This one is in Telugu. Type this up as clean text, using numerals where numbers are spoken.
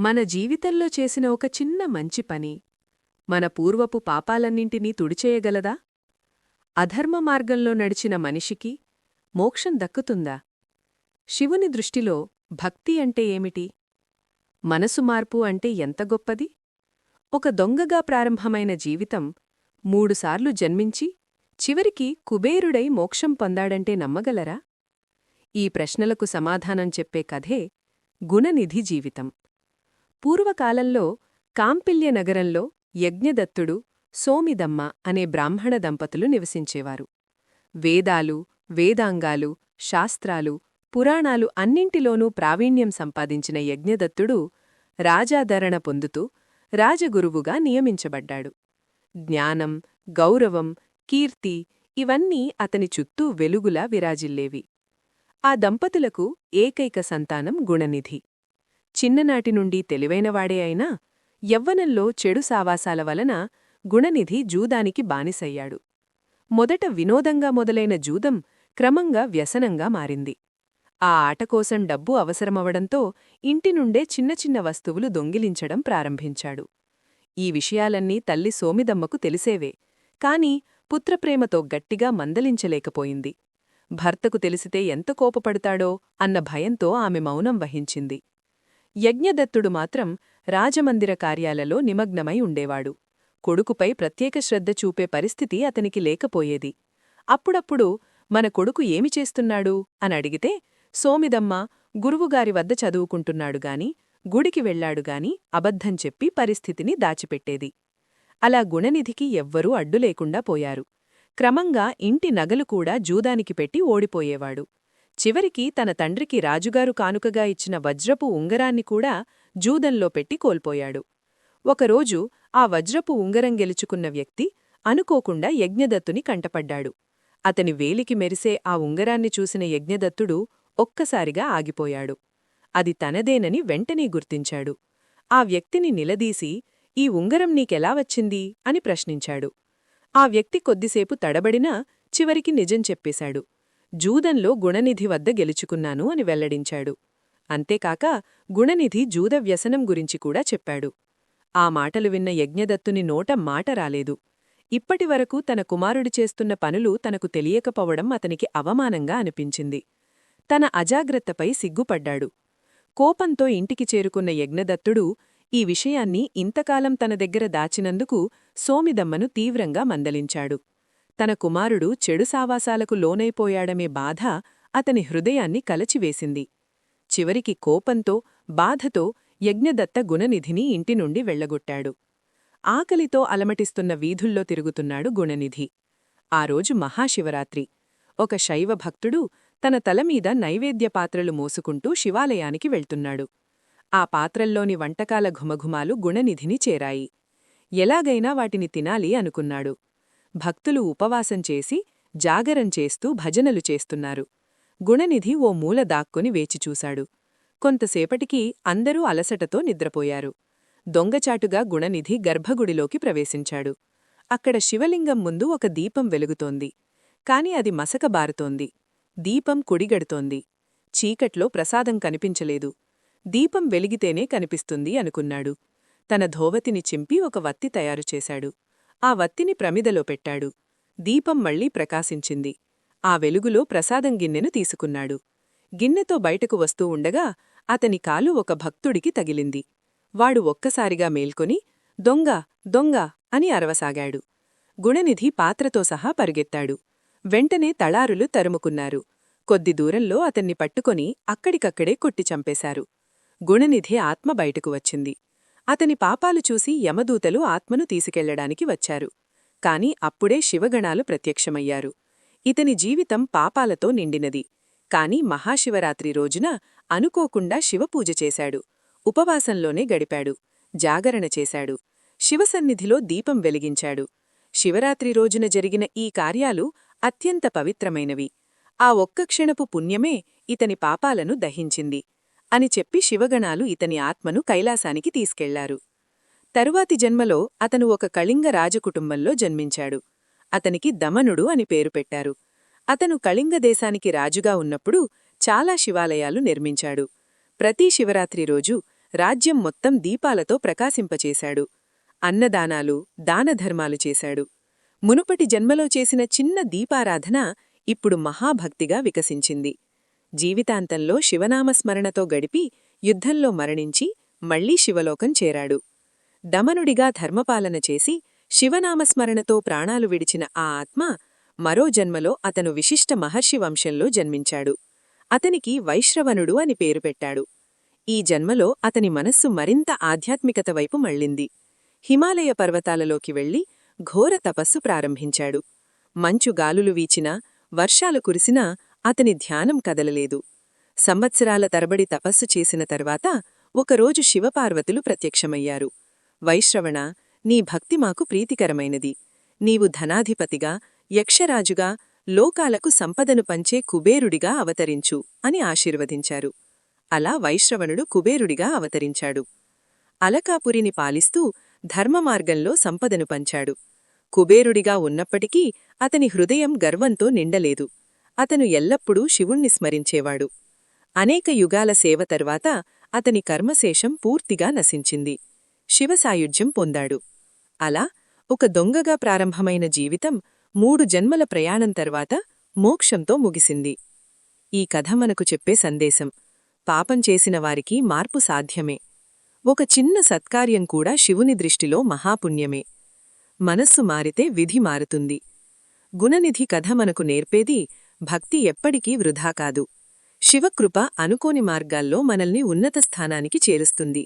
మన జీవితంలో చేసిన ఒక చిన్న మంచి పని మన పూర్వపు పాపాలన్నింటినీ తుడిచేయగలదా? అధర్మ మార్గంలో నడిచిన మనిషికి మోక్షం దక్కుతుందా? శివుని దృష్టిలో భక్తి అంటే ఏమిటి? మనసు మార్పు అంటే ఎంత గొప్పది? ఒక దొంగగా ప్రారంభమైన జీవితం 3 సార్లు జన్మించి చివరికి కుబేరుడై మోక్షం పొందాడంటే నమ్మగలరా? ఈ ప్రశ్నలకు సమాధానం చెప్పే కథే గుణనిధి జీవితం. పూర్వకాలంలో కాంపిల్య నగరంలో యజ్ఞదత్తుడు, సోమిదమ్మ అనే బ్రాహ్మణ దంపతులు నివసించేవారు. వేదాలు, వేదాంగాలు, శాస్త్రాలు, పురాణాలు అన్నింటిలోనూ ప్రావీణ్యం సంపాదించిన యజ్ఞదత్తుడు రాజాదరణ పొందుతూ రాజగురువుగా నియమించబడ్డాడు. జ్ఞానం, గౌరవం, కీర్తి ఇవన్నీ అతని చుట్టూ వెలుగులా విరాజిల్లేవి. ఆ దంపతులకు ఏకైక సంతానం గుణనిధి. చిన్ననాటి నుండి తెలివైనవాడే అయినా యవ్వనంలో చెడు సావాసాల వలన గుణనిధి జూదానికి బానిసయ్యాడు. మొదట వినోదంగా మొదలైన జూదం క్రమంగా వ్యసనంగా మారింది. ఆ ఆటకోసం డబ్బు అవసరమవడంతో ఇంటినుండే చిన్న చిన్న వస్తువులు దొంగిలించడం ప్రారంభించాడు. ఈ విషయాలన్నీ తల్లి సోమిదమ్మకు తెలిసేవే, కాని పుత్రప్రేమతో గట్టిగా మందలించలేకపోయింది. భర్తకు తెలిసితే ఎంత కోపపడతాడో అన్న భయంతో ఆమె మౌనం వహించింది. యజ్ఞదత్తుడు మాత్రం రాజమందిర కార్యాలలో నిమగ్నమై ఉండేవాడు. కొడుకుపై ప్రత్యేక శ్రద్ధ చూపే పరిస్థితి అతనికి లేకపోయేది. అప్పుడప్పుడు మన కొడుకు ఏమి చేస్తున్నాడు అని అడిగితే సోమిదమ్మ గురువుగారి వద్ద చదువుకుంటున్నాడుగాని, గుడికి వెళ్లాడుగాని అబద్ధం చెప్పి పరిస్థితిని దాచిపెట్టేది. అలా గుణనిధికి ఎవ్వరూ అడ్డులేకుండా పోయారు. క్రమంగా ఇంటి నగలు కూడా జూదానికి పెట్టి ఓడిపోయేవాడు. చివరికి తన తండ్రికి రాజుగారు కానుకగా ఇచ్చిన వజ్రపు ఉంగరాన్ని కూడా జూదంలో పెట్టి కోల్పోయాడు. ఒకరోజు ఆ వజ్రపు ఉంగరం గెలుచుకున్న వ్యక్తి అనుకోకుండా యజ్ఞదత్తుని కంటపడ్డాడు. అతని వేలికి మెరిసే ఆ ఉంగరాన్ని చూసిన యజ్ఞదత్తుడు ఒక్కసారిగా ఆగిపోయాడు. అది తనదేనని వెంటనే గుర్తించాడు. ఆ వ్యక్తిని నిలదీసి, "ఈ ఉంగరం నీకెలా వచ్చింది?" అని ప్రశ్నించాడు. ఆ వ్యక్తి కొద్దిసేపు తడబడినా చివరికి నిజం చెప్పేశాడు. జూదంలో గుణనిధి వద్ద గెలుచుకున్నాను అని వెల్లడించాడు. అంతేకాక గుణనిధి జూద వ్యసనం గురించి కూడా చెప్పాడు. ఆ మాటలు విన్న యజ్ఞదత్తుని నోట మాట రాలేదు. ఇప్పటివరకు తన కుమారుడు చేస్తున్న పనులు తనకు తెలియకపోవడం అతనికి అవమానంగా అనిపించింది. తన అజాగ్రత్తపై సిగ్గుపడ్డాడు. కోపంతో ఇంటికి చేరుకున్న యజ్ఞదత్తుడు ఈ విషయాన్ని ఇంతకాలం తన దగ్గర దాచినందుకు సోమిదమ్మను తీవ్రంగా మందలించాడు. తన కుమారుడు చెడు సావాసాలకు లోనైపోయాడమే బాధ అతని హృదయాన్ని కలచివేసింది. చివరికి కోపంతో, బాధతో యజ్ఞదత్త గుణనిధిని ఇంటినుండి వెళ్లగొట్టాడు. ఆకలితో అలమటిస్తున్న వీధుల్లో తిరుగుతున్నాడు గుణనిధి. ఆ రోజు మహాశివరాత్రి. ఒక శైవ భక్తుడు తన తలమీద నైవేద్య పాత్రలు మోసుకుంటూ శివాలయానికి వెళ్తున్నాడు. ఆ పాత్రల్లోని వంటకాల ఘుమఘుమాలు గుణనిధిని చేరాయి. ఎలాగైనా వాటిని తినాలి అనుకున్నాడు. భక్తులు ఉపవాసం చేసి, జాగరం చేస్తూ భజనలు చేస్తున్నారు. గుణనిధి ఓ మూల దాక్కుని వేచిచూశాడు. కొంతసేపటికి అందరూ అలసటతో నిద్రపోయారు. దొంగచాటుగా గుణనిధి గర్భగుడిలోకి ప్రవేశించాడు. అక్కడ శివలింగం ముందు ఒక దీపం వెలుగుతోంది. కాని అది మసకబారుతోంది. దీపం కుడిగడుతోంది. చీకట్లో ప్రసాదం కనిపించలేదు. దీపం వెలిగితేనే కనిపిస్తుంది అనుకున్నాడు. తన ధోవతిని చింపి ఒక వత్తి తయారుచేశాడు. ఆ వత్తిని ప్రమిదలో పెట్టాడు. దీపం మళ్లీ ప్రకాశించింది. ఆ వెలుగులో ప్రసాదం గిన్నెను తీసుకున్నాడు. గిన్నెతో బయటకు వస్తూ ఉండగా అతని కాలు ఒక భక్తుడికి తగిలింది. వాడు ఒక్కసారిగా మేల్కొని "దొంగ, దొంగ" అని అరవసాగాడు. గుణనిధి పాత్రతో సహా పరుగెత్తాడు. వెంటనే తళారులు తరుముకున్నారు. కొద్ది దూరంలో అతన్ని పట్టుకొని అక్కడికక్కడే కొట్టి చంపేశారు. గుణనిధి ఆత్మ బయటకు వచ్చింది. అతని పాపాలు చూసి యమదూతలు ఆత్మను తీసుకెళ్లడానికి వచ్చారు. కాని అప్పుడే శివగణాలు ప్రత్యక్షమయ్యారు. ఇతని జీవితం పాపాలతో నిండినది. కాని మహాశివరాత్రి రోజున అనుకోకుండా శివపూజ చేశాడు. ఉపవాసంలోనే గడిపాడు. జాగరణ చేశాడు. శివసన్నిధిలో దీపం వెలిగించాడు. శివరాత్రి రోజున జరిగిన ఈ కార్యాలు అత్యంత పవిత్రమైనవి. ఆ ఒక్క క్షణపు పుణ్యమే ఇతని పాపాలను దహించింది అని చెప్పి శివగణాలు ఇతని ఆత్మను కైలాసానికి తీసుకెళ్లారు. తరువాతి జన్మలో అతను ఒక కళింగ రాజకుటుంబంలో జన్మించాడు. అతనికి దమనుడు అని పేరు పెట్టారు. అతను కళింగ దేశానికి రాజుగా ఉన్నప్పుడు చాలా శివాలయాలు నిర్మించాడు. ప్రతి శివరాత్రి రోజు రాజ్యం మొత్తం దీపాలతో ప్రకాశింపచేశాడు. అన్నదానాలు, దానధర్మాలు చేశాడు. మునుపటి జన్మలో చేసిన చిన్న దీపారాధన ఇప్పుడు మహాభక్తిగా వికసించింది. జీవితాంతంలో శివనామస్మరణతో గడిపి యుద్ధంలో మరణించి మళ్లీ శివలోకం చేరాడు. దమనుడిగా ధర్మపాలన చేసి శివనామస్మరణతో ప్రాణాలు విడిచిన ఆ ఆత్మ మరో జన్మలో అతను విశిష్ట మహర్షి వంశంలో జన్మించాడు. అతనికి వైశ్రవణుడు అని పేరు పెట్టాడు. ఈ జన్మలో అతని మనస్సు మరింత ఆధ్యాత్మికత వైపు మళ్ళింది. హిమాలయ పర్వతాలలోకి వెళ్లి ఘోర తపస్సు ప్రారంభించాడు. మంచు గాలులు వీచినా, వర్షాలు కురిసినా అతని ధ్యానం కదలలేదు. సంవత్సరాల తరబడి తపస్సు చేసిన తర్వాత ఒకరోజు శివపార్వతులు ప్రత్యక్షమయ్యారు. వైశ్రవణ, నీ భక్తి మాకు ప్రీతికరమైనది. నీవు ధనాధిపతిగా, యక్షరాజుగా, లోకాలకు సంపదను పంచే కుబేరుడిగా అవతరించు అని ఆశీర్వదించారు. అలా వైశ్రవణుడు కుబేరుడిగా అవతరించాడు. అలకాపురిని పాలిస్తూ ధర్మమార్గంలో సంపదను పంచాడు. కుబేరుడిగా ఉన్నప్పటికీ అతని హృదయం గర్వంతో నిండలేదు. అతను ఎల్లప్పుడూ శివుణ్ణి స్మరించేవాడు. అనేక యుగాల సేవ తర్వాత అతని కర్మశేషం పూర్తిగా నశించింది. శివసాయుజ్యం పొందాడు. అలా ఒక దొంగగా ప్రారంభమైన జీవితం 3 జన్మల ప్రయాణం తర్వాత మోక్షంతో ముగిసింది. ఈ కథ మనకు చెప్పే సందేశం: పాపం చేసిన వారికి మార్పు సాధ్యమే. ఒక చిన్న సత్కార్యం కూడా శివుని దృష్టిలో మహాపుణ్యమే. మనస్సు మారితే విధి మారుతుంది. గుణనిధి కథ మనకు నేర్పేది భక్తి ఎప్పటికీ వృధా కాదు. శివకృప అనుకోని మార్గాల్లో మనల్ని ఉన్నత స్థానానికి చేరుస్తుంది.